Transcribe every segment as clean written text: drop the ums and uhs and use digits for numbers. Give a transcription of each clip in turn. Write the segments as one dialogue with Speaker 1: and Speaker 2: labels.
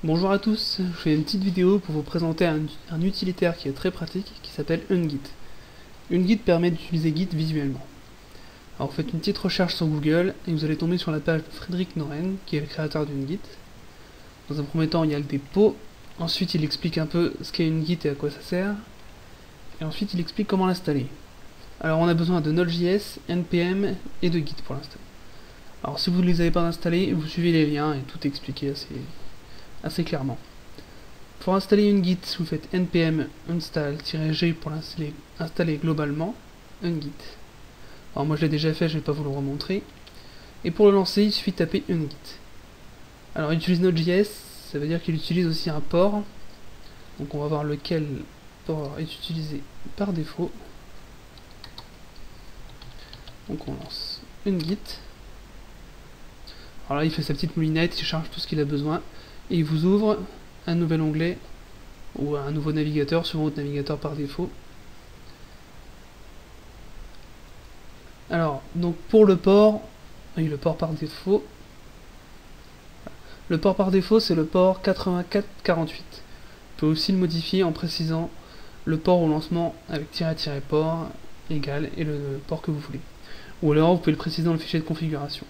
Speaker 1: Bonjour à tous, je fais une petite vidéo pour vous présenter un utilitaire qui est très pratique qui s'appelle Ungit. Ungit permet d'utiliser Git visuellement. Alors vous faites une petite recherche sur Google et vous allez tomber sur la page de Frédéric Noren qui est le créateur d'Ungit. Dans un premier temps il y a le dépôt, ensuite il explique un peu ce qu'est Ungit et à quoi ça sert, et ensuite il explique comment l'installer. Alors on a besoin de Node.js, NPM et de Git pour l'installer. Alors si vous ne les avez pas installés, vous suivez les liens et tout est expliqué assez clairement. Pour installer une Git, vous faites npm install-g pour installer globalement Ungit. Alors moi je l'ai déjà fait, je ne vais pas vous le remontrer. Et pour le lancer, il suffit de taper Ungit. Alors il utilise Node.js, ça veut dire qu'il utilise aussi un port. Donc on va voir lequel port est utilisé par défaut. Donc on lance Ungit. Alors là il fait sa petite moulinette, il charge tout ce qu'il a besoin. Et il vous ouvre un nouvel onglet ou un nouveau navigateur sur votre navigateur par défaut. Alors, donc pour le port, oui, le port par défaut. Le port par défaut, c'est le port 8448. On peut aussi le modifier en précisant le port au lancement avec --port égal et le port que vous voulez. Ou alors vous pouvez le préciser dans le fichier de configuration.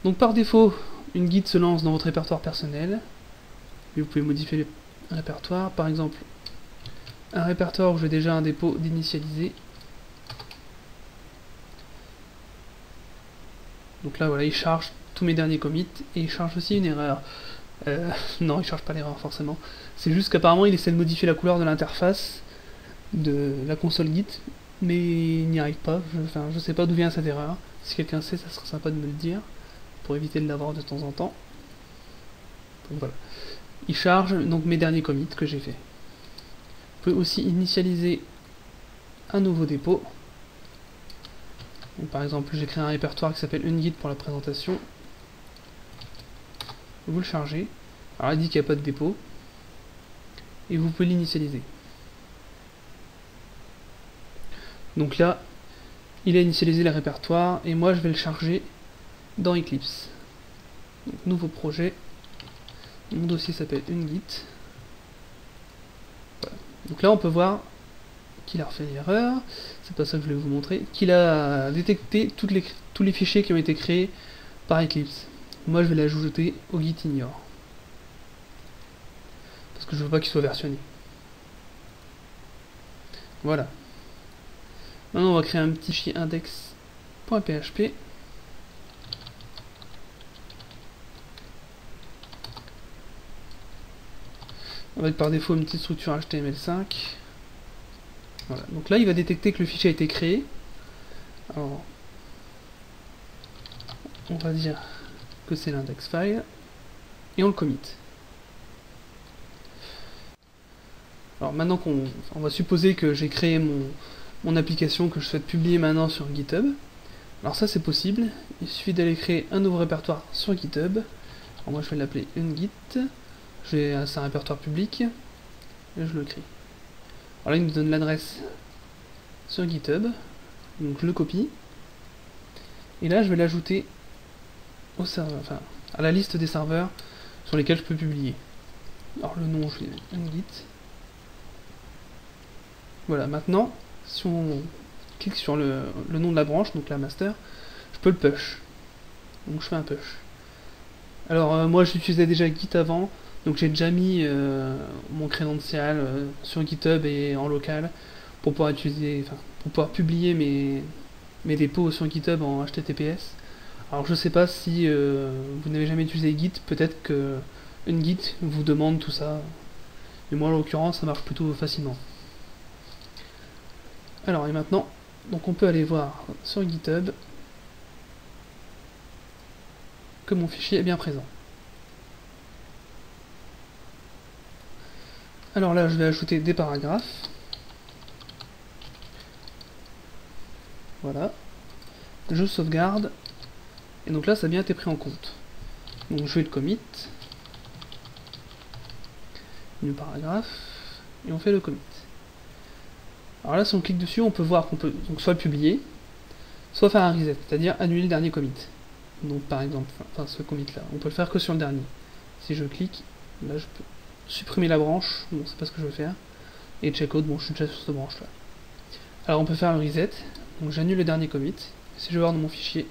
Speaker 1: Donc par défaut, une Git se lance dans votre répertoire personnel. Et vous pouvez modifier le répertoire. Par exemple, un répertoire où j'ai déjà un dépôt d'initialiser. Donc là, voilà, il charge tous mes derniers commits. Et il charge aussi une erreur. Non, il charge pas l'erreur forcément. C'est juste qu'apparemment, il essaie de modifier la couleur de l'interface de la console Git. Mais il n'y arrive pas. Je sais pas d'où vient cette erreur. Si quelqu'un sait, ça serait sympa de me le dire, pour éviter de l'avoir de temps en temps. Donc voilà. Il charge donc mes derniers commits que j'ai fait. Vous pouvez aussi initialiser un nouveau dépôt. Donc par exemple, j'ai créé un répertoire qui s'appelle Ungit pour la présentation. Vous le chargez. Alors il dit qu'il n'y a pas de dépôt. Et vous pouvez l'initialiser. Donc là, il a initialisé le répertoire et moi je vais le charger dans Eclipse. Donc, nouveau projet. Mon dossier s'appelle Ungit. Voilà. Donc là on peut voir qu'il a refait l'erreur, c'est pas ça que je voulais vous montrer, qu'il a détecté tous les fichiers qui ont été créés par Eclipse. Moi je vais l'ajouter au Git ignore. Parce que je veux pas qu'il soit versionné. Voilà. Maintenant on va créer un petit fichier index.php. Avec par défaut une petite structure HTML5. Voilà. Donc là il va détecter que le fichier a été créé. Alors on va dire que c'est l'index file et on le commit. Alors maintenant on va supposer que j'ai créé mon application que je souhaite publier maintenant sur GitHub. Alors ça c'est possible, il suffit d'aller créer un nouveau répertoire sur GitHub. Alors moi je vais l'appeler Ungit. C'est un répertoire public et je le crée. Alors là il me donne l'adresse sur GitHub, donc je le copie et là je vais l'ajouter au serveur, enfin à la liste des serveurs sur lesquels je peux publier. Alors le nom je vais Ungit. Voilà, maintenant si on clique sur le nom de la branche, donc la master, je peux le push. Donc je fais un push. Alors moi j'utilisais déjà Git avant. Donc j'ai déjà mis mon crédential sur GitHub et en local pour pouvoir pour pouvoir publier mes dépôts sur GitHub en HTTPS. Alors je sais pas si vous n'avez jamais utilisé Git, peut-être que Ungit vous demande tout ça, mais moi en l'occurrence ça marche plutôt facilement. Alors et maintenant, donc on peut aller voir sur GitHub que mon fichier est bien présent. Alors là, je vais ajouter des paragraphes. Voilà. Je sauvegarde. Et donc là, ça a bien été pris en compte. Donc je vais le commit. Le paragraphe. Et on fait le commit. Alors là, si on clique dessus, on peut voir qu'on peut donc soit le publier, soit faire un reset, c'est-à-dire annuler le dernier commit. Donc par exemple, enfin ce commit là, on peut le faire que sur le dernier. Si je clique, là je peux supprimer la branche, bon c'est pas ce que je veux faire, et checkout, bon je suis déjà sur cette branche là. Alors on peut faire le reset, donc j'annule le dernier commit, si je vais voir dans mon fichier,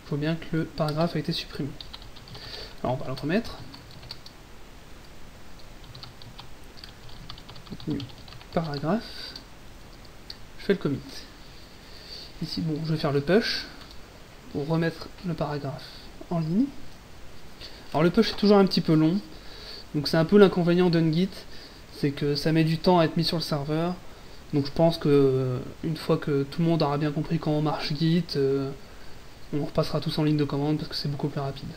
Speaker 1: je vois bien que le paragraphe a été supprimé. Alors on va le remettre. New paragraphe, je fais le commit. Ici bon je vais faire le push, pour remettre le paragraphe en ligne. Alors le push est toujours un petit peu long, donc c'est un peu l'inconvénient d'Ungit, c'est que ça met du temps à être mis sur le serveur. Donc je pense que une fois que tout le monde aura bien compris comment marche Git, on repassera tous en ligne de commande parce que c'est beaucoup plus rapide.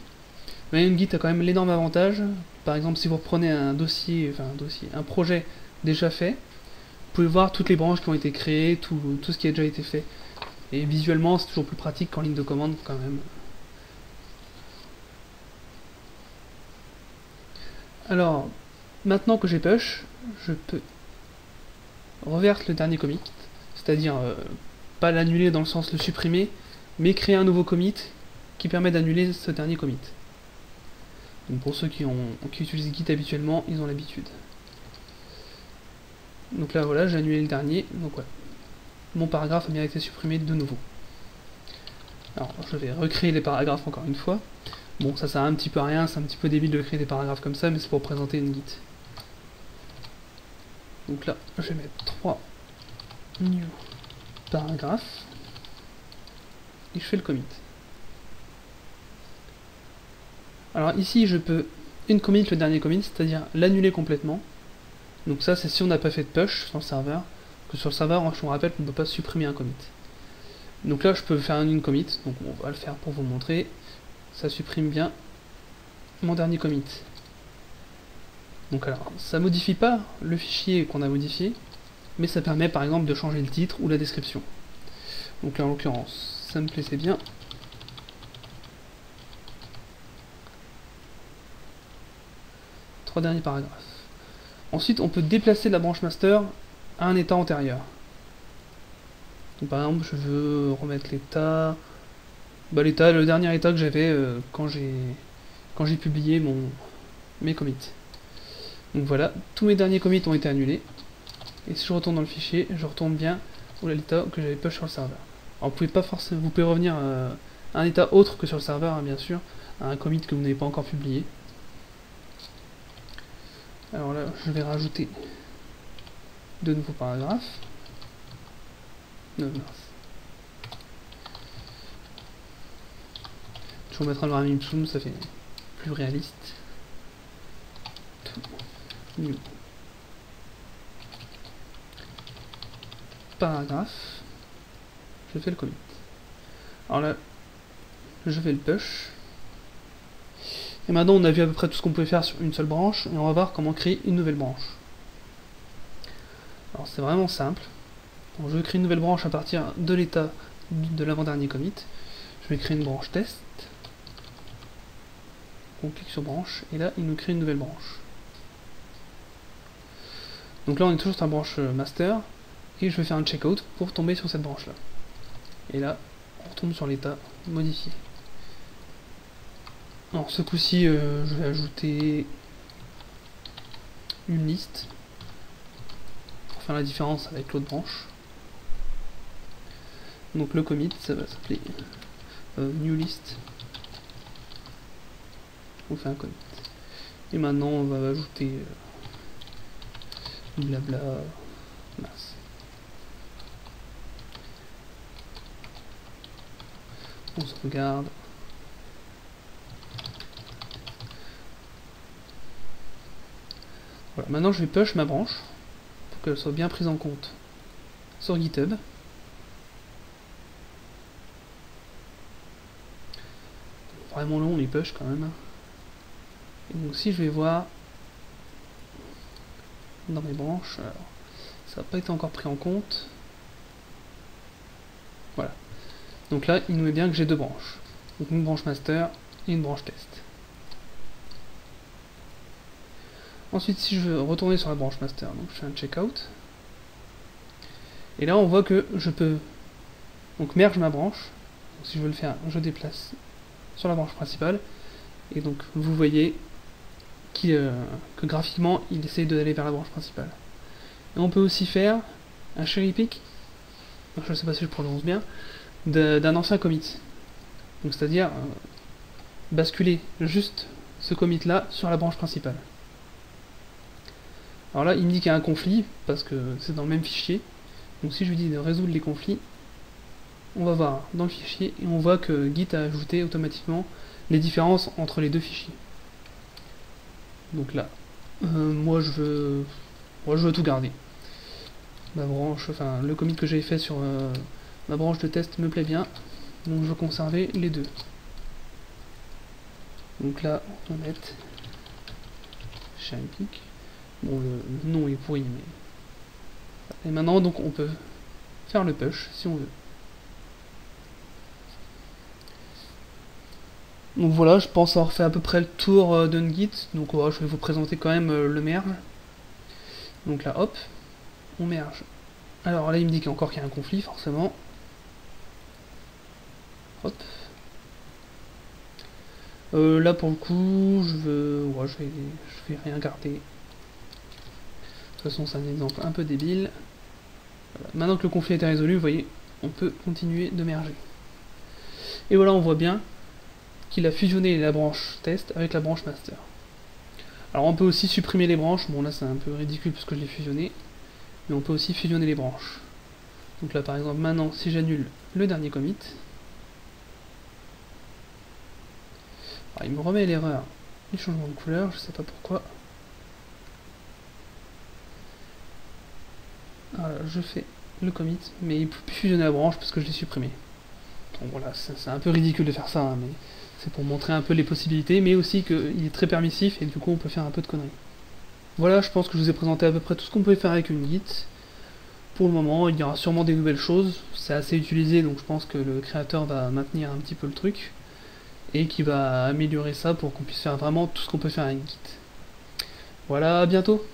Speaker 1: Mais Ungit a quand même l'énorme avantage, par exemple si vous reprenez un projet déjà fait, vous pouvez voir toutes les branches qui ont été créées, tout ce qui a déjà été fait. Et visuellement c'est toujours plus pratique qu'en ligne de commande quand même. Alors, maintenant que j'ai push, je peux reverse le dernier commit, c'est-à-dire pas l'annuler dans le sens le supprimer, mais créer un nouveau commit qui permet d'annuler ce dernier commit. Donc pour ceux qui utilisent Git habituellement, ils ont l'habitude. Donc là voilà, j'ai annulé le dernier, donc voilà. Mon paragraphe a bien été supprimé de nouveau. Alors je vais recréer les paragraphes encore une fois. Bon, ça sert un petit peu à rien, c'est un petit peu débile de créer des paragraphes comme ça, mais c'est pour présenter une Git. Donc là, je vais mettre 3 new paragraphes et je fais le commit. Alors ici, je peux commit le dernier commit, c'est-à-dire l'annuler complètement. Donc ça, c'est si on n'a pas fait de push sur le serveur, que sur le serveur, je vous rappelle qu'on ne peut pas supprimer un commit. Donc là, je peux faire un commit, donc on va le faire pour vous montrer. Ça supprime bien mon dernier commit. Donc alors, ça modifie pas le fichier qu'on a modifié, mais ça permet par exemple de changer le titre ou la description. Donc là en l'occurrence, ça me plaisait bien. Trois derniers paragraphes. Ensuite, on peut déplacer la branche master à un état antérieur. Donc, par exemple, je veux remettre l'état... le dernier état que j'avais quand j'ai publié mes commits. Donc voilà, tous mes derniers commits ont été annulés. Et si je retourne dans le fichier, je retourne bien à l'état que j'avais push sur le serveur. Alors vous pouvez revenir à un état autre que sur le serveur, hein, bien sûr, à un commit que vous n'avez pas encore publié. Alors là, je vais rajouter de nouveaux paragraphes. Non, mince. Je vais remettre un Lorem Ipsum, ça fait plus réaliste. New paragraphe. Je fais le commit. Alors là, je fais le push. Et maintenant, on a vu à peu près tout ce qu'on pouvait faire sur une seule branche, et on va voir comment créer une nouvelle branche. Alors c'est vraiment simple. Donc, je vais créer une nouvelle branche à partir de l'état de l'avant-dernier commit. Je vais créer une branche test. On clique sur branche, et là, il nous crée une nouvelle branche. Donc là, on est toujours sur la branche master, et je vais faire un checkout pour tomber sur cette branche-là. Et là, on retombe sur l'état modifié. Alors ce coup-ci, je vais ajouter une liste pour faire la différence avec l'autre branche. Donc le commit, ça va s'appeler new list. On fait un commit. Et maintenant, on va ajouter blabla. Mince. On sauvegarde. Voilà, maintenant je vais push ma branche pour qu'elle soit bien prise en compte sur GitHub. Vraiment long les push quand même. Et donc si je vais voir dans mes branches, alors, ça n'a pas été encore pris en compte. Voilà. Donc là, il nous met bien que j'ai deux branches. Donc une branche master et une branche test. Ensuite, si je veux retourner sur la branche master, donc je fais un checkout. Et là, on voit que je peux donc merge ma branche. Donc, si je veux le faire, je déplace sur la branche principale. Et donc, vous voyez que graphiquement il essaye d'aller vers la branche principale. Et on peut aussi faire un cherry pick, je ne sais pas si je prononce bien, d'un ancien commit. Donc c'est-à-dire basculer juste ce commit là sur la branche principale. Alors là il me dit qu'il y a un conflit parce que c'est dans le même fichier. Donc si je lui dis de résoudre les conflits, on va voir dans le fichier et on voit que Git a ajouté automatiquement les différences entre les deux fichiers. Donc là, moi je veux tout garder. Ma branche, enfin le commit que j'avais fait sur ma branche de test me plaît bien, donc je veux conserver les deux. Donc là, on va mettre cherry pick. Bon, le nom est pourri, mais... Et maintenant, donc, on peut faire le push, si on veut. Donc voilà, je pense avoir fait à peu près le tour d'Ungit. Donc voilà, je vais vous présenter quand même le merge. Donc là, hop, on merge. Alors là, il me dit qu'il y a un conflit, forcément. Hop. Là, pour le coup, je vais rien garder. De toute façon, c'est un exemple un peu débile. Voilà. Maintenant que le conflit a été résolu, vous voyez, on peut continuer de merger. Et voilà, on voit bien qu'il a fusionné la branche test avec la branche master. Alors on peut aussi supprimer les branches, bon là c'est un peu ridicule parce que je l'ai fusionné, mais on peut aussi fusionner les branches. Donc là par exemple maintenant si j'annule le dernier commit, alors, il me remet l'erreur du changement de couleur, je sais pas pourquoi. Voilà, je fais le commit, mais il peut plus fusionner la branche parce que je l'ai supprimé. Donc voilà, c'est un peu ridicule de faire ça, hein, mais c'est pour montrer un peu les possibilités, mais aussi qu'il est très permissif et du coup on peut faire un peu de conneries. Voilà, je pense que je vous ai présenté à peu près tout ce qu'on pouvait faire avec une Git. Pour le moment, il y aura sûrement des nouvelles choses, c'est assez utilisé donc je pense que le créateur va maintenir un petit peu le truc et qui va améliorer ça pour qu'on puisse faire vraiment tout ce qu'on peut faire avec Git. Voilà, à bientôt!